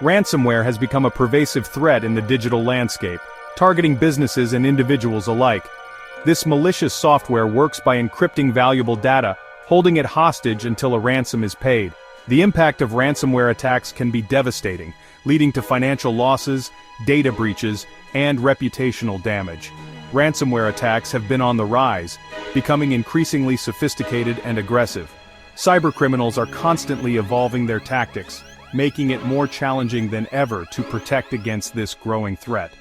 Ransomware has become a pervasive threat in the digital landscape, targeting businesses and individuals alike. This malicious software works by encrypting valuable data, holding it hostage until a ransom is paid. The impact of ransomware attacks can be devastating, leading to financial losses, data breaches, and reputational damage. Ransomware attacks have been on the rise, becoming increasingly sophisticated and aggressive. Cybercriminals are constantly evolving their tactics, making it more challenging than ever to protect against this growing threat.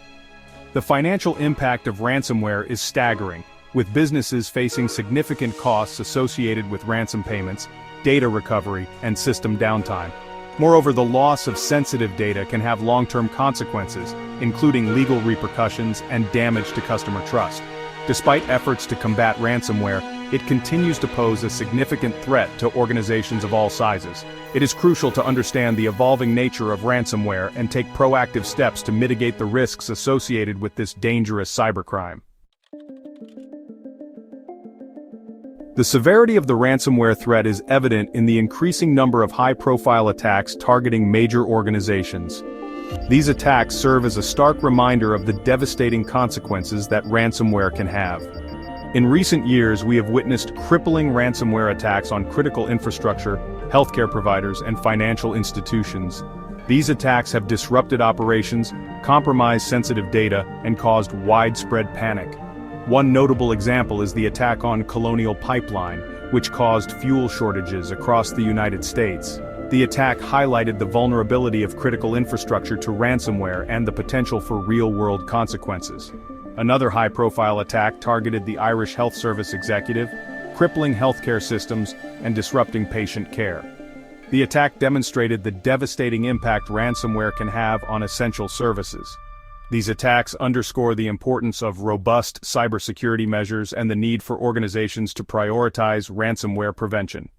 The financial impact of ransomware is staggering, with businesses facing significant costs associated with ransom payments, data recovery, and system downtime. Moreover, the loss of sensitive data can have long-term consequences, including legal repercussions and damage to customer trust. Despite efforts to combat ransomware, it continues to pose a significant threat to organizations of all sizes. It is crucial to understand the evolving nature of ransomware and take proactive steps to mitigate the risks associated with this dangerous cybercrime. The severity of the ransomware threat is evident in the increasing number of high-profile attacks targeting major organizations. These attacks serve as a stark reminder of the devastating consequences that ransomware can have. In recent years, we have witnessed crippling ransomware attacks on critical infrastructure, healthcare providers, and financial institutions. These attacks have disrupted operations, compromised sensitive data, and caused widespread panic. One notable example is the attack on Colonial Pipeline, which caused fuel shortages across the United States. The attack highlighted the vulnerability of critical infrastructure to ransomware and the potential for real-world consequences. Another high-profile attack targeted the Irish Health Service executive, crippling healthcare systems and disrupting patient care. The attack demonstrated the devastating impact ransomware can have on essential services. These attacks underscore the importance of robust cybersecurity measures and the need for organizations to prioritize ransomware prevention.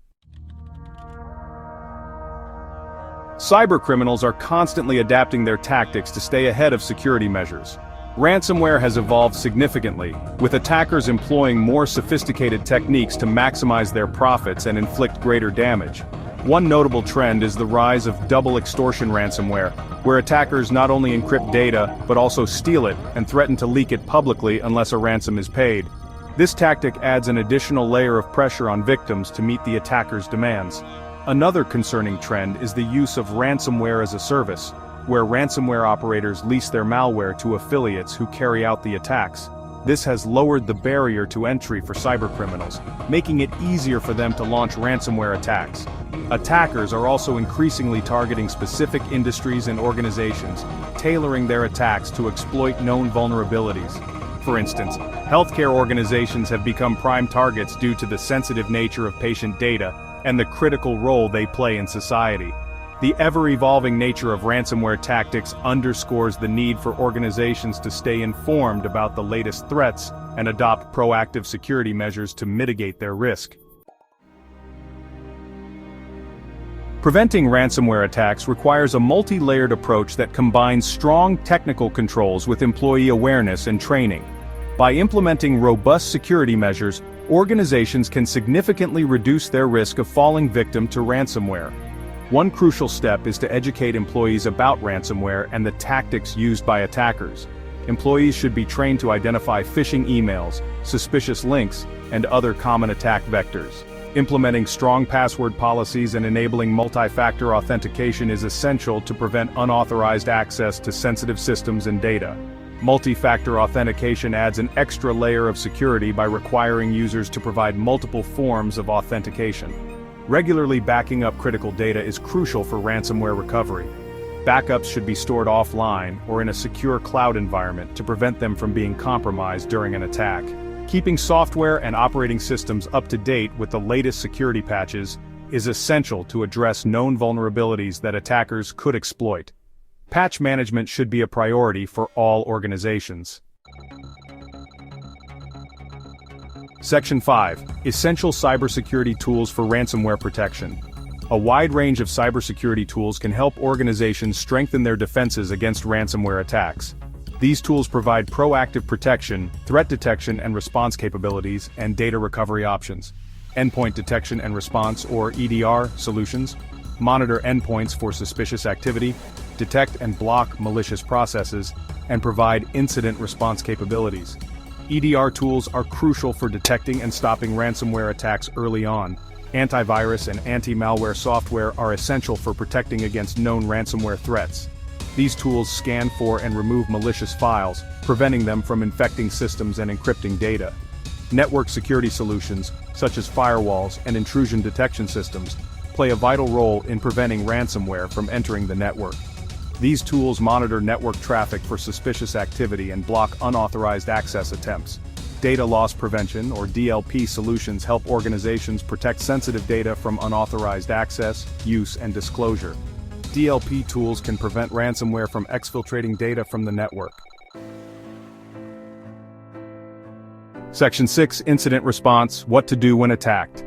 Cybercriminals are constantly adapting their tactics to stay ahead of security measures. Ransomware has evolved significantly, with attackers employing more sophisticated techniques to maximize their profits and inflict greater damage. One notable trend is the rise of double extortion ransomware, where attackers not only encrypt data, but also steal it and threaten to leak it publicly unless a ransom is paid. This tactic adds an additional layer of pressure on victims to meet the attacker's demands. Another concerning trend is the use of ransomware as a service, where ransomware operators lease their malware to affiliates who carry out the attacks. This has lowered the barrier to entry for cybercriminals, making it easier for them to launch ransomware attacks. Attackers are also increasingly targeting specific industries and organizations, tailoring their attacks to exploit known vulnerabilities. For instance, healthcare organizations have become prime targets due to the sensitive nature of patient data and the critical role they play in society. The ever-evolving nature of ransomware tactics underscores the need for organizations to stay informed about the latest threats and adopt proactive security measures to mitigate their risk. Preventing ransomware attacks requires a multi-layered approach that combines strong technical controls with employee awareness and training. By implementing robust security measures, organizations can significantly reduce their risk of falling victim to ransomware. One crucial step is to educate employees about ransomware and the tactics used by attackers. Employees should be trained to identify phishing emails, suspicious links, and other common attack vectors. Implementing strong password policies and enabling multi-factor authentication is essential to prevent unauthorized access to sensitive systems and data. Multi-factor authentication adds an extra layer of security by requiring users to provide multiple forms of authentication. Regularly backing up critical data is crucial for ransomware recovery. Backups should be stored offline or in a secure cloud environment to prevent them from being compromised during an attack. Keeping software and operating systems up to date with the latest security patches is essential to address known vulnerabilities that attackers could exploit. Patch management should be a priority for all organizations. Section 5. Essential cybersecurity tools for ransomware protection. A wide range of cybersecurity tools can help organizations strengthen their defenses against ransomware attacks. These tools provide proactive protection, threat detection and response capabilities, and data recovery options. Endpoint detection and response, or EDR, solutions monitor endpoints for suspicious activity, detect and block malicious processes, and provide incident response capabilities. EDR tools are crucial for detecting and stopping ransomware attacks early on. Antivirus and anti-malware software are essential for protecting against known ransomware threats. These tools scan for and remove malicious files, preventing them from infecting systems and encrypting data. Network security solutions, such as firewalls and intrusion detection systems, play a vital role in preventing ransomware from entering the network. These tools monitor network traffic for suspicious activity and block unauthorized access attempts. Data loss prevention, or DLP solutions, help organizations protect sensitive data from unauthorized access, use, and disclosure. DLP tools can prevent ransomware from exfiltrating data from the network. Section 6, Incident Response: What to do when attacked.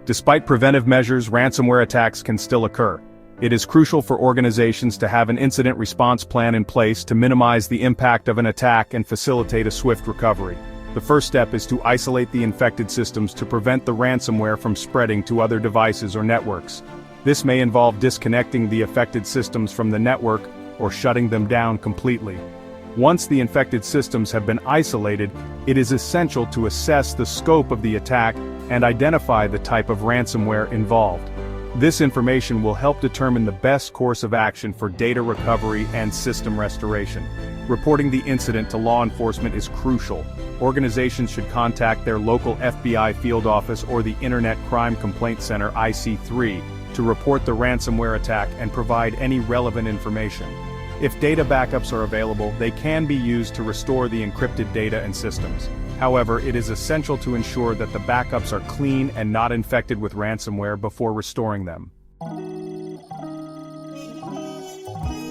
Despite preventive measures, ransomware attacks can still occur. It is crucial for organizations to have an incident response plan in place to minimize the impact of an attack and facilitate a swift recovery. The first step is to isolate the infected systems to prevent the ransomware from spreading to other devices or networks. This may involve disconnecting the affected systems from the network or shutting them down completely. Once the infected systems have been isolated, it is essential to assess the scope of the attack and identify the type of ransomware involved. This information will help determine the best course of action for data recovery and system restoration. Reporting the incident to law enforcement is crucial. Organizations should contact their local FBI field office or the Internet Crime Complaint Center (IC3) to report the ransomware attack and provide any relevant information. If data backups are available, they can be used to restore the encrypted data and systems. However, it is essential to ensure that the backups are clean and not infected with ransomware before restoring them.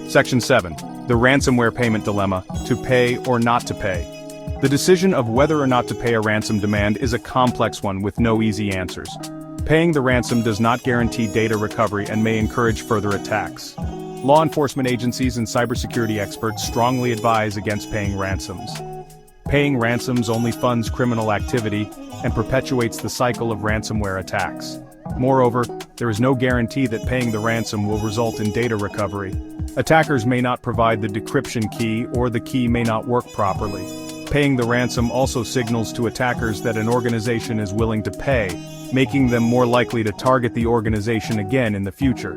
Section 7. The ransomware payment dilemma: to pay or not to pay. The decision of whether or not to pay a ransom demand is a complex one with no easy answers. Paying the ransom does not guarantee data recovery and may encourage further attacks. Law enforcement agencies and cybersecurity experts strongly advise against paying ransoms. Paying ransoms only funds criminal activity and perpetuates the cycle of ransomware attacks. Moreover, there is no guarantee that paying the ransom will result in data recovery. Attackers may not provide the decryption key, or the key may not work properly. Paying the ransom also signals to attackers that an organization is willing to pay, making them more likely to target the organization again in the future.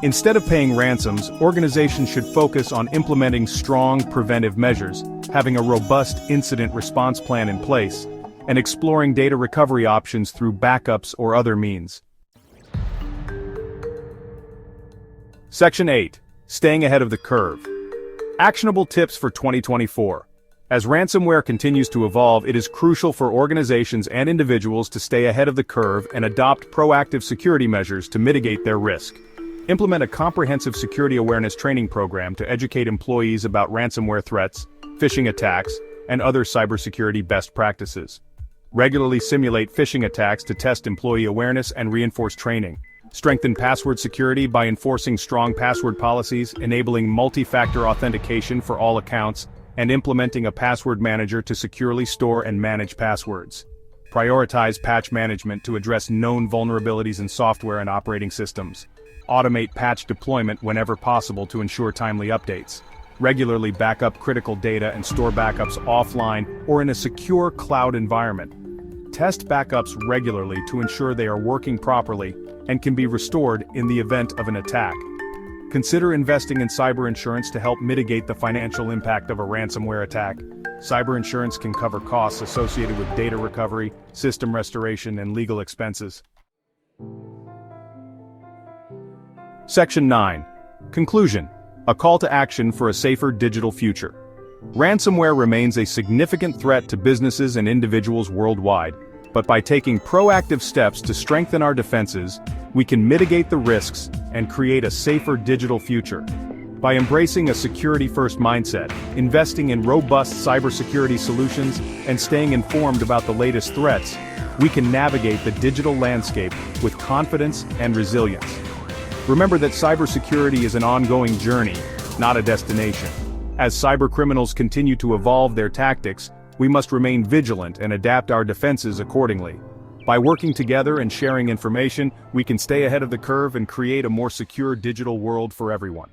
Instead of paying ransoms, organizations should focus on implementing strong preventive measures, having a robust incident response plan in place, and exploring data recovery options through backups or other means. Section 8. Staying ahead of the curve. Actionable tips for 2024. As ransomware continues to evolve, it is crucial for organizations and individuals to stay ahead of the curve and adopt proactive security measures to mitigate their risk. Implement a comprehensive security awareness training program to educate employees about ransomware threats, phishing attacks, and other cybersecurity best practices. Regularly simulate phishing attacks to test employee awareness and reinforce training. Strengthen password security by enforcing strong password policies, enabling multi-factor authentication for all accounts, and implementing a password manager to securely store and manage passwords. Prioritize patch management to address known vulnerabilities in software and operating systems. Automate patch deployment whenever possible to ensure timely updates. Regularly back up critical data and store backups offline or in a secure cloud environment. Test backups regularly to ensure they are working properly and can be restored in the event of an attack. Consider investing in cyber insurance to help mitigate the financial impact of a ransomware attack. Cyber insurance can cover costs associated with data recovery, system restoration, and legal expenses. Section 9. Conclusion. A call to action for a safer digital future. Ransomware remains a significant threat to businesses and individuals worldwide, but by taking proactive steps to strengthen our defenses, we can mitigate the risks and create a safer digital future. By embracing a security-first mindset, investing in robust cybersecurity solutions, and staying informed about the latest threats, we can navigate the digital landscape with confidence and resilience. Remember that cybersecurity is an ongoing journey, not a destination. As cybercriminals continue to evolve their tactics, we must remain vigilant and adapt our defenses accordingly. By working together and sharing information, we can stay ahead of the curve and create a more secure digital world for everyone.